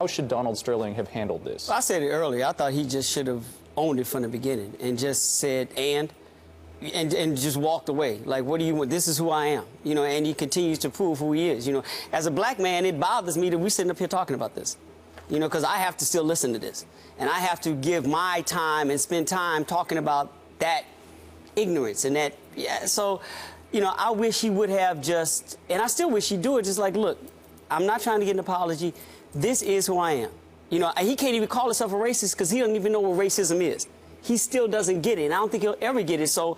How should Donald Sterling have handled this? I said it earlier. I thought he just should have owned it from the beginning and just said and just walked away. Like, what do you want? This is who I am, you know. And he continues to prove who he is. You know, as a black man, it bothers me that we're sitting up here talking about this. You know, because I have to still listen to this, and I have to give my time and spend time talking about that ignorance and that. Yeah. So, you know, I wish he would have just, and I still wish he'd do it. Just like, look, I'm not trying to get an apology. This is who I am. You know, he can't even call himself a racist because he doesn't even know what racism is. He still doesn't get it, and I don't think he'll ever get it. So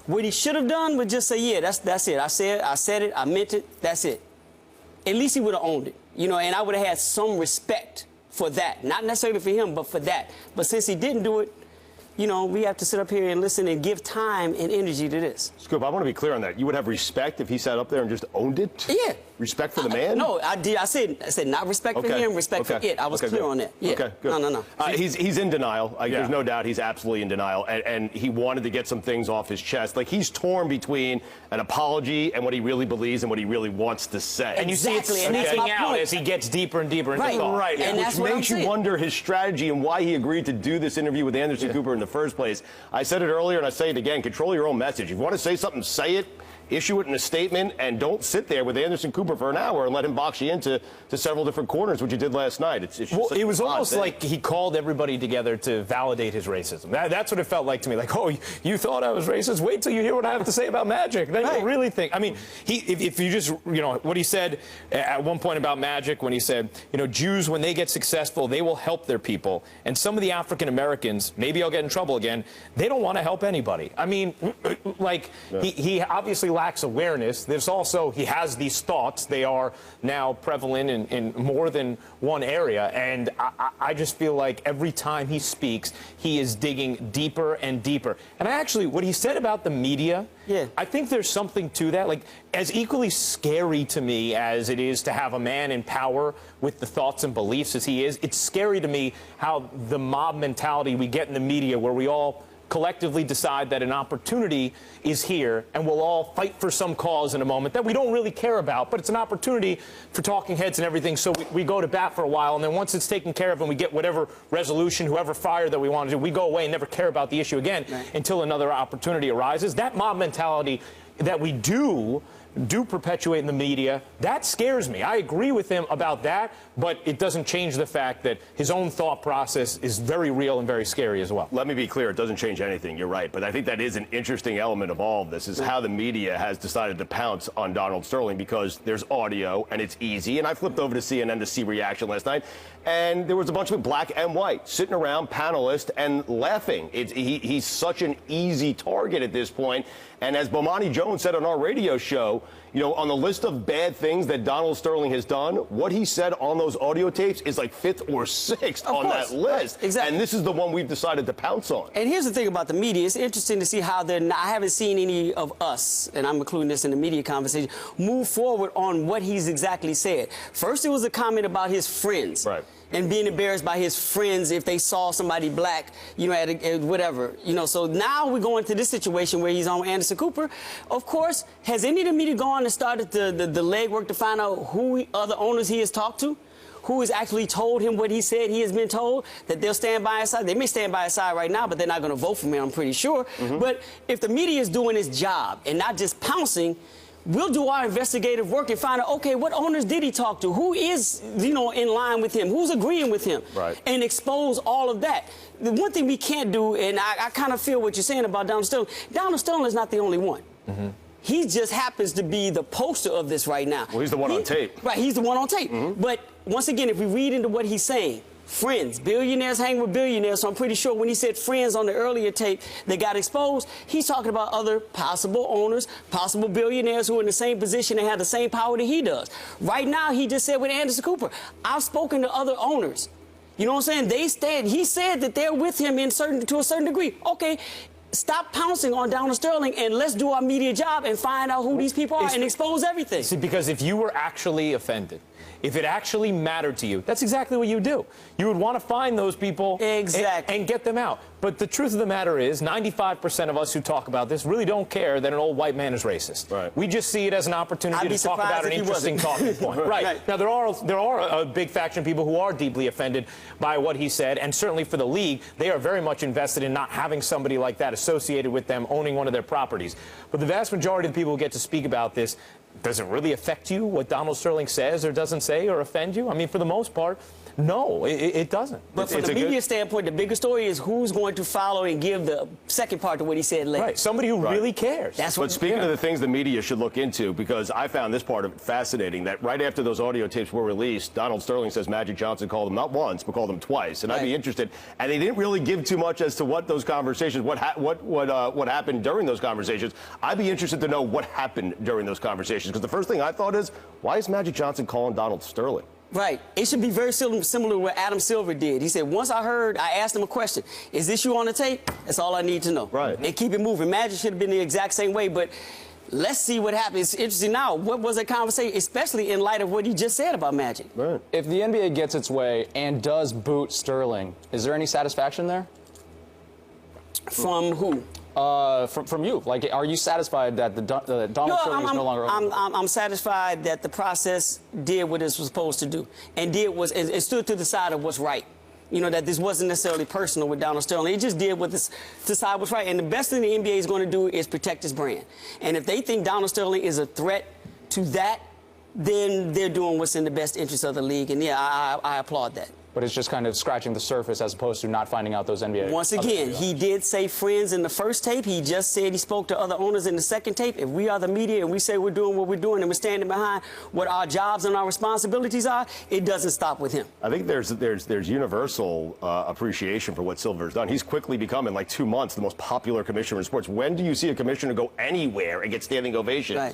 what he should have done was just say, yeah, that's it. I said it, I meant it, that's it. At least he would have owned it, you know, and I would have had some respect for that. Not necessarily for him, but for that. But since he didn't do it, you know, we have to sit up here and listen and give time and energy to this. Scoop, I want to be clear on that. You would have respect if he sat up there and just owned it? Yeah. Respect for the man? No, I did. I said not respect for him, respect for it. I was clear on that. Yeah. Okay, good. No. He's in denial. There's no doubt he's absolutely in denial. And he wanted to get some things off his chest. Like, he's torn between an apology and what he really believes and what he really wants to say. And you see it sticking out as he gets deeper and deeper into thought. Right. And which makes you wonder his strategy and why he agreed to do this interview with Anderson Cooper in the first place. I said it earlier and I say it again. Control your own message. If you want to say something, say it. Issue it in a statement, and don't sit there with Anderson Cooper for an hour and let him box you into several different corners, which you did last night. It's well, it was almost like he called everybody together to validate his racism. That's what it felt like to me. Like, oh, you thought I was racist? Wait till you hear what I have to say about Magic. Then you'll really think. I mean, if you just, you know, what he said at one point about Magic when he said, you know, Jews, when they get successful, they will help their people. And some of the African Americans, maybe I'll get in trouble again, they don't want to help anybody. I mean, like, he obviously lacks awareness. There's also, he has these thoughts. They are now prevalent in more than one area. And I just feel like every time he speaks, he is digging deeper and deeper. And what he said about the media, I think there's something to that. Like, as equally scary to me as it is to have a man in power with the thoughts and beliefs as he is, it's scary to me how the mob mentality we get in the media, where we all collectively decide that an opportunity is here and we'll all fight for some cause in a moment that we don't really care about, but it's an opportunity for talking heads and everything, so we go to bat for a while, and then once it's taken care of and we get whatever resolution, whoever fire that we want to do, we go away and never care about the issue again until another opportunity arises. That mob mentality that we do perpetuate in the media, that scares me. I agree with him about that, but it doesn't change the fact that his own thought process is very real and very scary as well. Let me be clear, it doesn't change anything, you're right, but I think that is an interesting element of all of this, is how the media has decided to pounce on Donald Sterling, because there's audio and it's easy. And I flipped over to CNN to see reaction last night, and there was a bunch of black and white sitting around, panelists, and laughing. He's such an easy target at this point. And as Bomani Jones said on our radio show, you know, on the list of bad things that Donald Sterling has done, what he said on those audio tapes is like 5th or 6th on that list. Exactly. And this is the one we've decided to pounce on. And here's the thing about the media. It's interesting to see how they're not, I haven't seen any of us, and I'm including this in the media conversation, move forward on what he's exactly said. First, it was a comment about his friends. Right. And being embarrassed by his friends if they saw somebody black, you know, at whatever. You know, so now we're going to this situation where he's on Anderson Cooper. Of course, has any of the media gone and started the legwork to find out who other owners he has talked to? Who has actually told him what he said he has been told, that they'll stand by his side? They may stand by his side right now, but they're not going to vote for him, I'm pretty sure. But if the media is doing its job and not just pouncing, we'll do our investigative work and find out, okay, what owners did he talk to? Who is, you know, in line with him? Who's agreeing with him? Right. And expose all of that. The one thing we can't do, and I kind of feel what you're saying about Donald Sterling is not the only one. He just happens to be the poster of this right now. Well, he's the one on tape. Right, he's the one on tape. But once again, if we read into what he's saying, friends, billionaires hang with billionaires, so I'm pretty sure when he said friends on the earlier tape that got exposed, he's talking about other possible owners, possible billionaires who are in the same position and have the same power that he does. Right now, he just said with Anderson Cooper, I've spoken to other owners. You know what I'm saying? He said that they're with him to a certain degree. Okay. Stop pouncing on Donald Sterling and let's do our media job and find out who these people are and expose everything. See, because if you were actually offended, if it actually mattered to you, that's exactly what you do. You would want to find those people and get them out. But the truth of the matter is 95% of us who talk about this really don't care that an old white man is racist. Right. We just see it as an opportunity to talk about an interesting talking point. Right. Now, there are a big faction of people who are deeply offended by what he said, and certainly for the league, they are very much invested in not having somebody like that associated with them owning one of their properties. But the vast majority of the people who get to speak about this, does it really affect you what Donald Sterling says or doesn't say, or offend you? I mean, for the most part, no, it doesn't. But from the media standpoint, the bigger story is who's going to follow and give the second part to what he said later. Right, somebody who really cares. That's what. But speaking of the things the media should look into, because I found this part of it fascinating, that right after those audio tapes were released, Donald Sterling says Magic Johnson called him not once, but called him twice. And I'd be interested. And they didn't really give too much as to what those conversations, what happened during those conversations. I'd be interested to know what happened during those conversations, because the first thing I thought is, why is Magic Johnson calling Donald Sterling? Right. It should be very similar to what Adam Silver did. He said, once I asked him a question, is this you on the tape? That's all I need to know. Right. And keep it moving. Magic should have been the exact same way, but let's see what happens. It's interesting now. What was that conversation, especially in light of what he just said about Magic? Right. If the NBA gets its way and does boot Sterling, is there any satisfaction there? From who? From you. Like, are you satisfied that Donald Sterling is no longer? I'm satisfied that the process did what it was supposed to do, and it stood to the side of what's right. You know, that this wasn't necessarily personal with Donald Sterling. It just did what the side was right. And the best thing the NBA is going to do is protect his brand. And if they think Donald Sterling is a threat to that, then they're doing what's in the best interest of the league. And yeah, I applaud that. But it's just kind of scratching the surface as opposed to not finding out those NBA. Once again, he did say friends in the first tape. He just said he spoke to other owners in the second tape. If we are the media and we say we're doing what we're doing and we're standing behind what our jobs and our responsibilities are, it doesn't stop with him. I think there's universal appreciation for what Silver's done. He's quickly become, in like 2 months, the most popular commissioner in sports. When do you see a commissioner go anywhere and get standing ovations? Right.